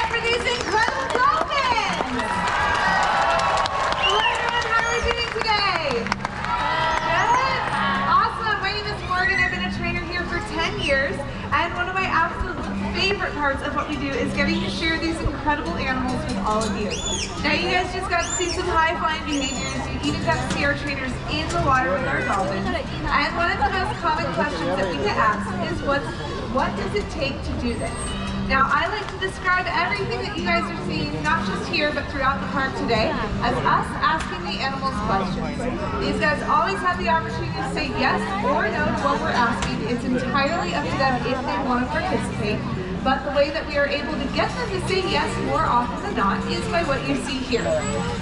up for these incredible dolphins! Hello everyone, how are we doing today? Good? Awesome, my name is Morgan. I've been a trainer here for 10 years, and one of my absolute favorite parts of what we do is getting to share these incredible animals with all of you. Now you guys just got to see some high-flying behaviors. You even got to see our trainers in the water with our dolphins. And one of the most common questions that we get asked is what does it take to do this? Now, I like to describe everything that you guys are seeing, not just here, but throughout the park today, as us asking the animals questions. These guys always have the opportunity to say yes or no to what we're asking. It's entirely up to them if they want to participate. But the way that we are able to get them to say yes more often than not is by what you see here.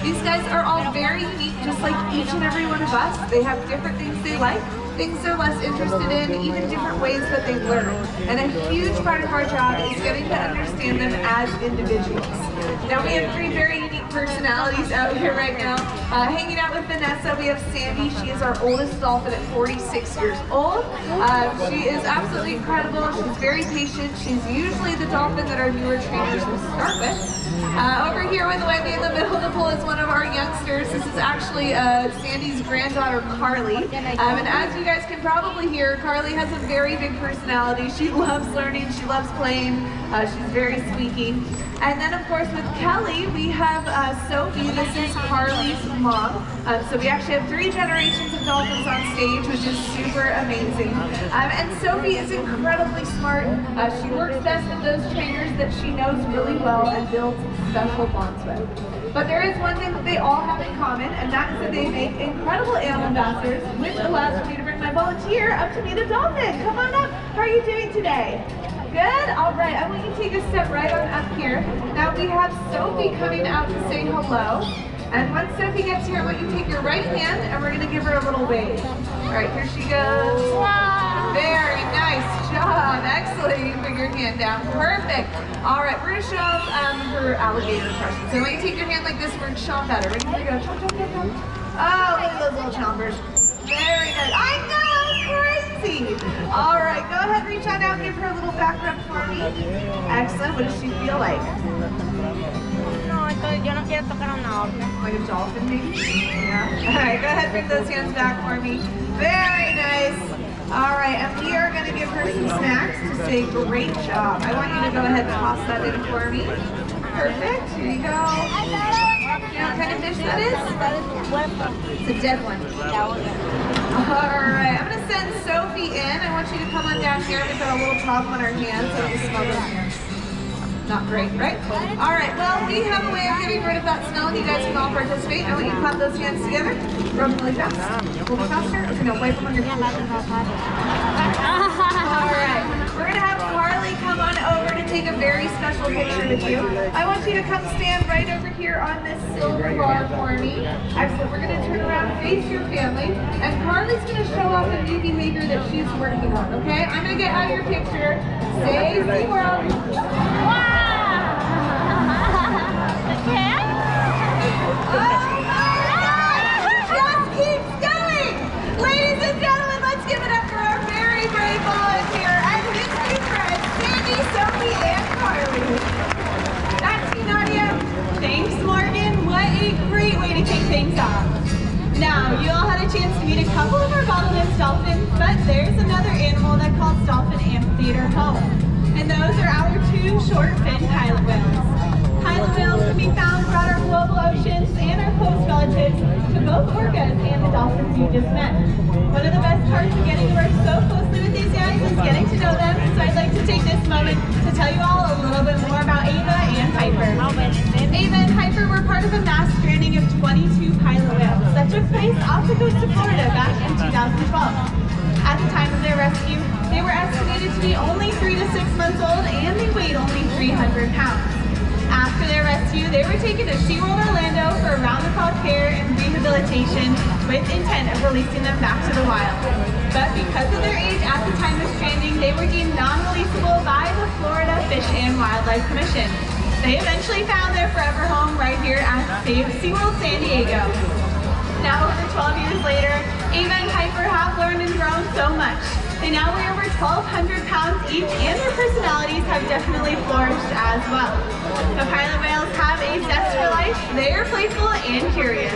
These guys are all very unique, just like each and every one of us. They have different things they like, things they're less interested in, even different ways that they learn. And a huge part of our job is getting to understand them as individuals. Now we have 3 very unique personalities out here right now. Hanging out with Vanessa, we have Sandy. She is our oldest dolphin at 46 years old. She is absolutely incredible. She's very patient. She's usually the dolphin that our newer trainers will start with. Over here with Wendy in the middle of the pool is one of our youngsters. This is actually Sandy's granddaughter, Carly. And as you guys can probably hear, Carly has a very big personality. She loves learning, she loves playing, she's very squeaky. And then of course with Kelly, we have Sophie. This is Carly's mom. So we actually have 3 generations of dolphins on stage, which is super amazing. And Sophie is incredibly smart. She works best with those trainers that she knows really well and builds special bonds with. But there is one thing that they all have in common, and that is that they make incredible animal ambassadors, which allows me to bring my volunteer up to meet a dolphin. Come on up. How are you doing today? Good? All right. I want you to take a step right on up here. Now we have Sophie coming out to say hello. And once Sophie gets here, I want you to take your right hand, and we're going to give her a little wave. All right, here she goes. Wow. Very nice job. Excellent. You can put your hand down. Perfect. All right, we're going to show her alligator impression. So I want you to take your hand like this. We're going to chomp at her. Ready? Here we go. Chomp, chomp, chomp, chomp. Oh, look at those little chompers. Very nice. I know, it's crazy. All right, go ahead, reach on out, give her a little back rub for me. Excellent. What does she feel like? Yo no quiero tocar una orca. Like a dolphin, maybe? Yeah. All right, go ahead, bring those hands back for me. Very nice. All right, and we are going to give her some snacks to say great job. I want you to go ahead and toss that in for me. Perfect. Here you go. You know what kind of fish that is? It's a dead one. All right, I'm going to send Sophie in. I want you to come on down here. We've got a little problem on our hands, so you smell those hands. Not great, right? All right, well, we have a way of getting rid of that smell, and you guys can all participate. I want you to clap those hands together. Rub them really fast. A little faster. Okay, no, wipe them on your hands. All right, we're going to have Carly come on over to take a very special picture with you. I want you to come stand right over here on this silver bar for me. Excellent. We're going to turn around, face your family, and Carly's going to show off a new behavior that she's working on, okay? I'm going to get out your picture. Say SeaWorld. Wow! Oh my God! It just keeps going! Ladies and gentlemen, let's give it up for our very brave volunteer and his new friends, Sandy, Sophie, and Carly. Back to you, Nadia. Thanks, Morgan. What a great way to kick things off. Now, you all had a chance to meet a couple of our bottlenose dolphins, but there's another animal that calls Dolphin Amphitheater home. And those are our 2 short-fin pilot whales. Pilot whales can be found throughout our global oceans and are close relatives to both orcas and the dolphins you just met. One of the best parts of getting to work so closely with these guys is getting to know them, so I'd like to take this moment to tell you all a little bit more about Ava and Piper. Ava and Piper were part of a mass stranding of 22 pilot whales that took place off the coast of Florida back in 2012. At the time of their rescue, they were estimated to be only 3 to 6 months old, and they weighed only 300 pounds. After their rescue, they were taken to SeaWorld Orlando for round-the-clock care and rehabilitation with intent of releasing them back to the wild. But because of their age at the time of stranding, they were deemed non-releasable by the Florida Fish and Wildlife Commission. They eventually found their forever home right here at SeaWorld San Diego. Now, over 12 years later, Ava and Piper have learned and grown so much. They now weigh over 1,200 pounds each, and their personalities have definitely flourished as well. The pilot whales have a zest for life. They are playful and curious.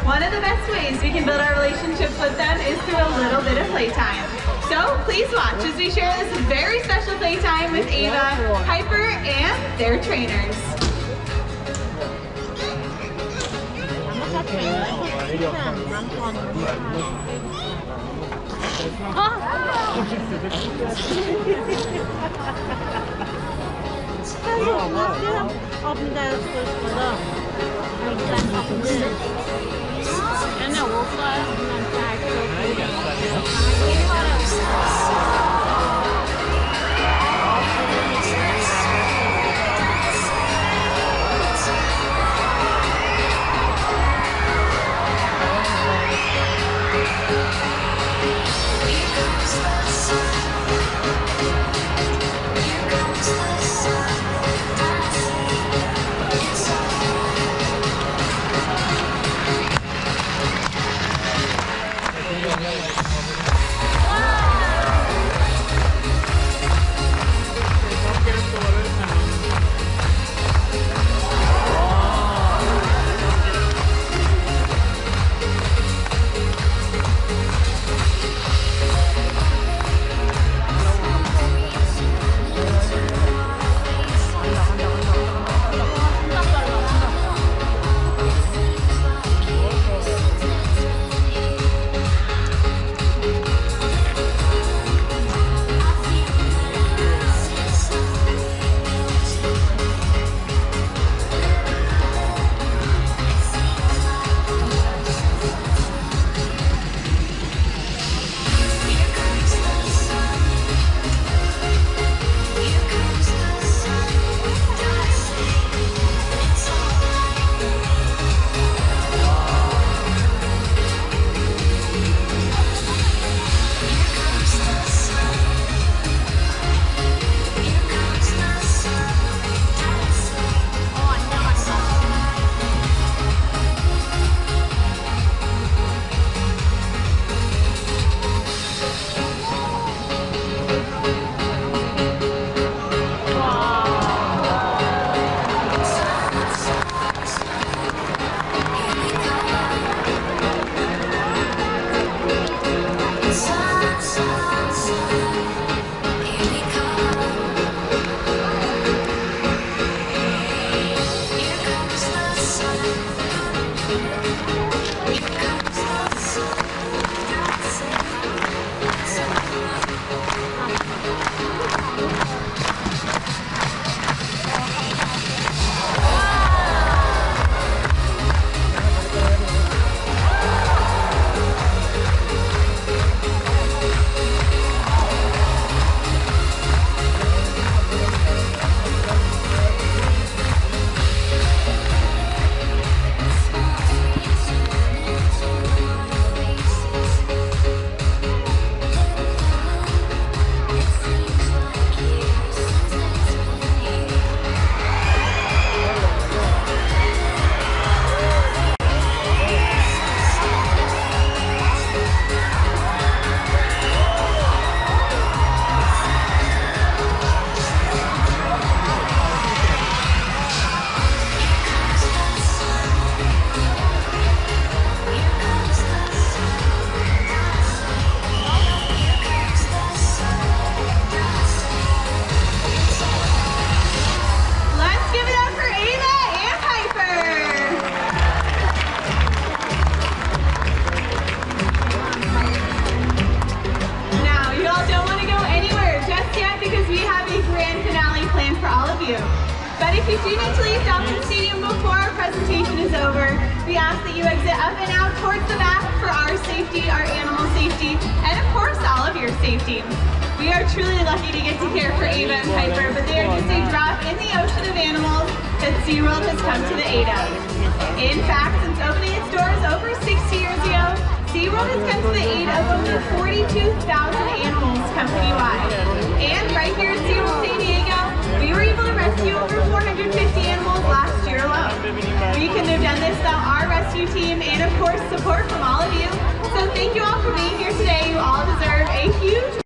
One of the best ways we can build our relationships with them is through a little bit of playtime. So please watch as we share this very special playtime with Ava, Piper, and their trainers. But if you do need to leave Dolphin Stadium before our presentation is over, we ask that you exit up and out towards the back for our safety, our animal safety, and of course all of your safety. We are truly lucky to get to care for Ava and Piper, but they are just a drop in the ocean of animals that SeaWorld has come to the aid of. In fact, since opening its doors over 60 years ago, SeaWorld has come to the aid of over 42,000 animals company-wide. And right here at SeaWorld San Diego, we were able to rescue over 450 animals last year alone. We couldn't have done this without our rescue team and of course support from all of you. So thank you all for being here today. You all deserve a huge